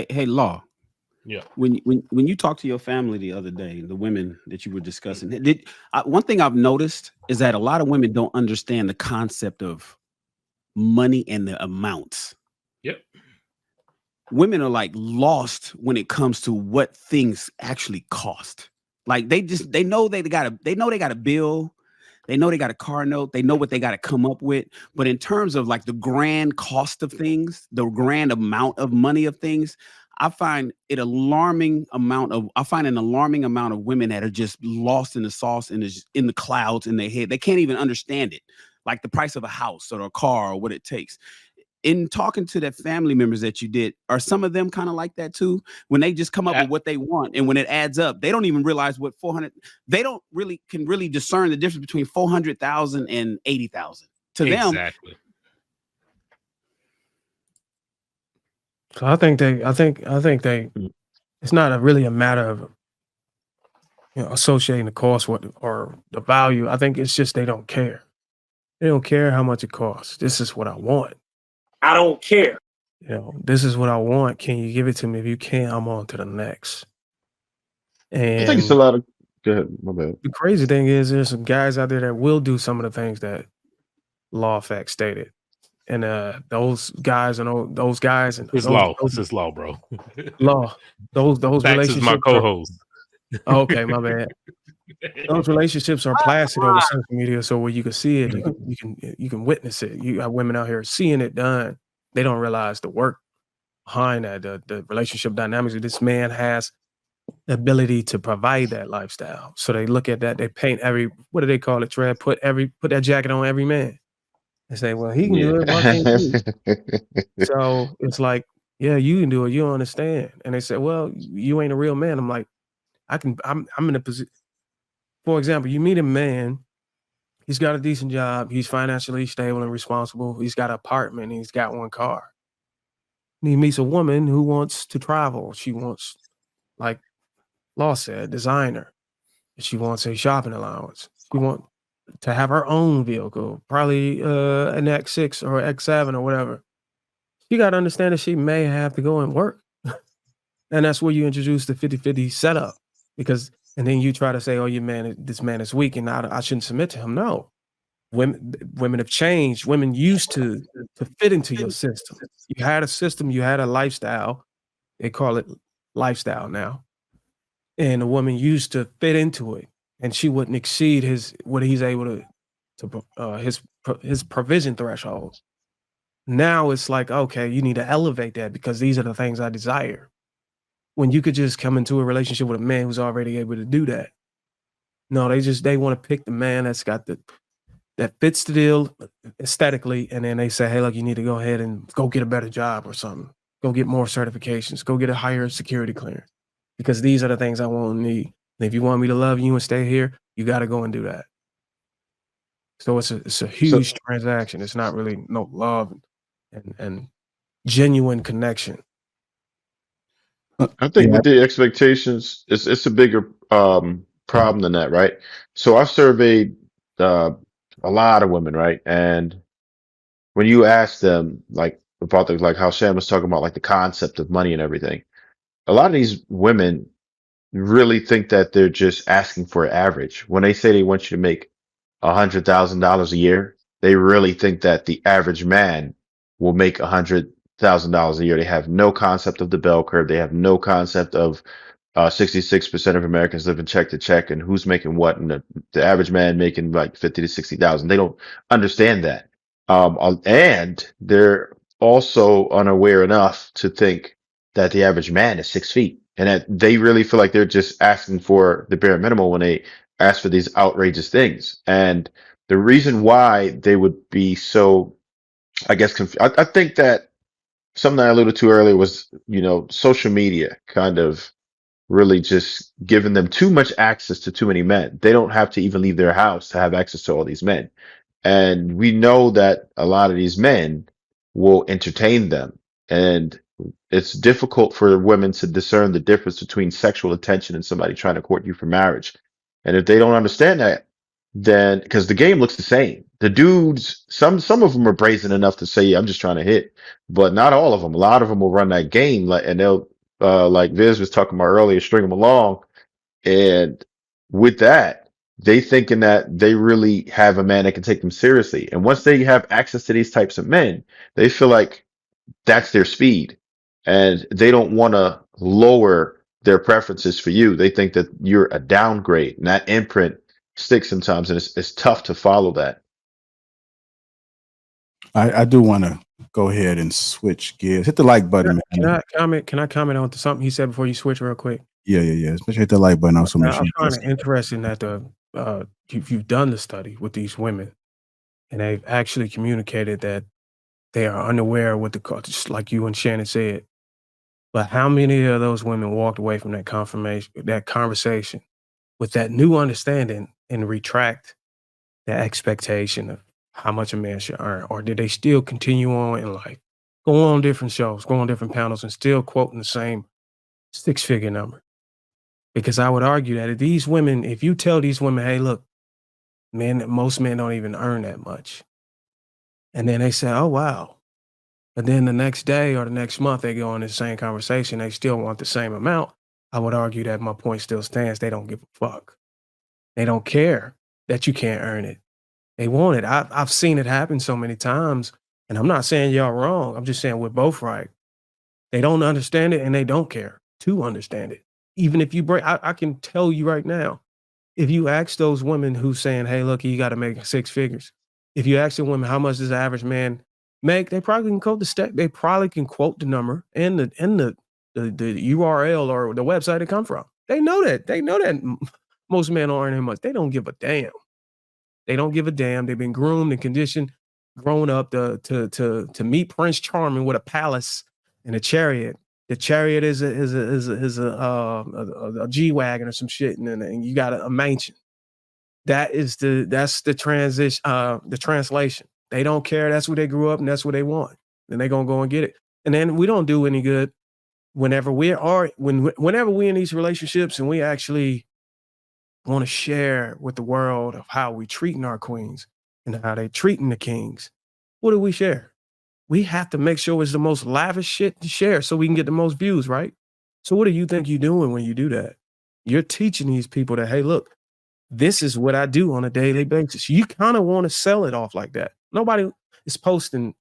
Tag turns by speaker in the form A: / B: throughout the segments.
A: Hey, Law.
B: Yeah.
A: When you talked to your family the other day, the women that you were discussing, one thing I've noticed is that a lot of women don't understand the concept of money and the amounts.
B: Yep.
A: Women are like lost when it comes to what things actually cost. Like they know they got a bill, they know they got a car note, they know what they got to come up with. But in terms of like the grand cost of things, the grand amount of money of things, I find an alarming amount of women that are just lost in the sauce and is in the clouds in their head. They can't even understand it. Like the price of a house or a car or what it takes. In talking to the family members that you did, are some of them kind of like that too? When they just come up
B: A-
A: with what they want, and when it adds up, they don't even realize what 400. They don't really discern the difference between 400,000 and 80,000. To them,
B: exactly.
C: So I think they. It's not really a matter of associating the cost with or the value. I think it's just they don't care. They don't care how much it costs. This is what I want.
D: I don't care.
C: This is what I want. Can you give it to me? If you can't, I'm on to the next.
E: I think it's a
C: And
E: lot of. Go ahead, my bad.
C: the crazy thing is, there's some guys out there that will do some of the things that Law Fact stated. And those guys and those guys and
B: It's
C: those,
B: law.
C: those
B: It's law, bro.
C: law, those
B: Dax is my
C: relationships are
B: co-host.
C: okay. My bad. Those relationships are plastered over social media, so where you can see it, you can witness it. You have women out here seeing it done. They don't realize the work behind that, the relationship dynamics. This man has the ability to provide that lifestyle. So they look at that. They paint what do they call it? Trev, put that jacket on every man. They say, well, he can do it. Why can't you?
E: Yeah.
C: So it's like, yeah, you can do it. You don't understand. And they say, well, you ain't a real man. I'm like, I'm in a position. For example, you meet a man, he's got a decent job, he's financially stable and responsible, he's got an apartment, he's got one car. And he meets a woman who wants to travel. She wants, like Law said, designer. She wants a shopping allowance. She wants to have her own vehicle, probably an X6 or X7 or whatever. You got to understand that she may have to go and work. And that's where you introduce the 50-50 setup. And then you try to say, oh, this man is weak and I shouldn't submit to him. No. Women have changed. Women used to fit into your system. You had a system, you had a lifestyle. They call it lifestyle now. And a woman used to fit into it, and she wouldn't exceed what he's able his provision threshold. Now it's like, okay, you need to elevate that because these are the things I desire. When you could just come into a relationship with a man who's already able to do that. No, they want to pick the man that fits the deal aesthetically, and then they say, hey, look, you need to go ahead and go get a better job or something. Go get more certifications. Go get a higher security clearance. Because these are the things I want and need. And if you want me to love you and stay here, you got to go and do that. So it's a
E: So
C: huge transaction. It's not really no love and genuine connection.
E: I think
F: Yeah.
E: with the expectations, it's a bigger problem than that, right? So I've surveyed uh, a lot of women, right? And when you ask them like about like how Sam was talking about like the concept of money and everything, a lot of these women really think that they're just asking for average. When they say they want you to make $100,000 a year, they really think that the average man will make $100,000 a year. They have no concept of the bell curve. They have no concept of 66% of Americans living check to check and who's making what, and the average man making like 50 to 60,000. They don't understand that. And they're also unaware enough to think that the average man is 6 feet and that they really feel like they're just asking for the bare minimum when they ask for these outrageous things. And the reason why they would be so, I guess, I think that something I alluded to earlier was, social media kind of really just giving them too much access to too many men. They don't have to even leave their house to have access to all these men. And we know that a lot of these men will entertain them. And it's difficult for women to discern the difference between sexual attention and somebody trying to court you for marriage. And if they don't understand that, then because the game looks the same. The dudes, some of them are brazen enough to say, I'm just trying to hit, but not all of them. A lot of them will run that game like, and they'll, like Viz was talking about earlier, string them along. And with that, they thinking that they really have a man that can take them seriously. And once they have access to these types of men, they feel like that's their speed, and they don't want to lower their preferences for you. They think that you're a downgrade, and that imprint sticks sometimes, and it's tough to follow that.
B: I do want to go ahead and switch gears. Hit the like button, man.
C: Can I comment on something he said before you switch real quick?
B: Yeah. Especially hit the like button. Also, make sure
C: I find it interesting that you've done the study with these women, and they've actually communicated that they are unaware of what the culture, just like you and Shannon said. But how many of those women walked away from that conversation with that new understanding and retract the expectation of how much a man should earn? Or did they still continue on in life, go on different shows, go on different panels, and still quoting the same six-figure number? Because I would argue that if these women, if you tell these women, hey, look, most men don't even earn that much. And then they say, oh, wow. But then the next day or the next month, they go on the same conversation. They still want the same amount. I would argue that my point still stands. They don't give a fuck. They don't care that you can't earn it. They want it. I've seen it happen so many times. And I'm not saying y'all wrong. I'm just saying we're both right. They don't understand it and they don't care to understand it. Even if you break, I can tell you right now, if you ask those women who's saying, hey, look, you got to make 6 figures. If you ask the women, how much does the average man make, they probably can quote they probably can quote the number and the URL or the website it come from. They know that. They know that most men don't earn that much. They don't give a damn. They don't give a damn. They've been groomed and conditioned, grown up to meet Prince Charming with a palace and a chariot. The chariot is a G-Wagon or some shit, and you got a mansion. That's the translation. They don't care. That's where they grew up and that's what they want. And they're gonna go and get it. And then we don't do any good whenever we're in these relationships and we actually want to share with the world of how we treating our queens and how they treating the kings. What do we share? We have to make sure it's the most lavish shit to share so we can get the most views, right? So what do you think you're doing when you do that? You're teaching these people that, hey, look, this is what I do on a daily basis. You kind of want to sell it off like that. Nobody is posting,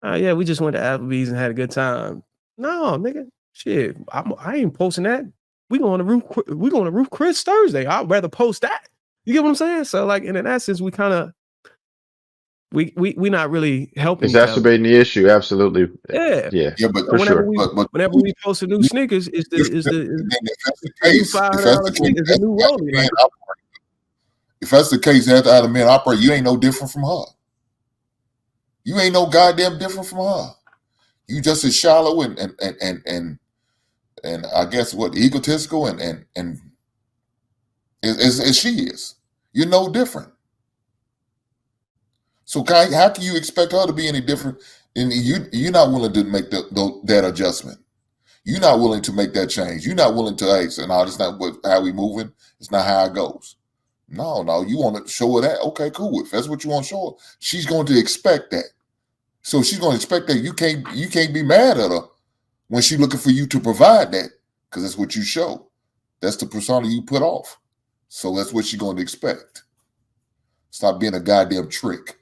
C: yeah, we just went to Applebee's and had a good time. No, nigga, shit, I ain't posting that. We going to Roof Chris Thursday. I'd rather post that. You get what I'm saying? So like, in that sense, we kind of, we not really helping
E: Exacerbating the issue. Absolutely.
C: Yeah.
D: Yeah, but
E: for sure.
C: Whenever we post a new sneakers, is the
D: case,
C: $5 is a new rollie. Like,
D: if that's the case, that's how the men operate. You ain't no different from her. You ain't no goddamn different from her. You just as shallow and I guess what, egotistical and as she is. You're no different. So how can you expect her to be any different? And you're not willing to make that adjustment. You're not willing to make that change. You're not willing to, hey, so no, that's not how we moving. It's not how it goes. No, you want to show her that? Okay, cool. If that's what you want to show her, she's going to expect that. So she's going to expect that you can't be mad at her when she's looking for you to provide that, because that's what you show. That's the persona you put off. So that's what she's going to expect. Stop being a goddamn trick.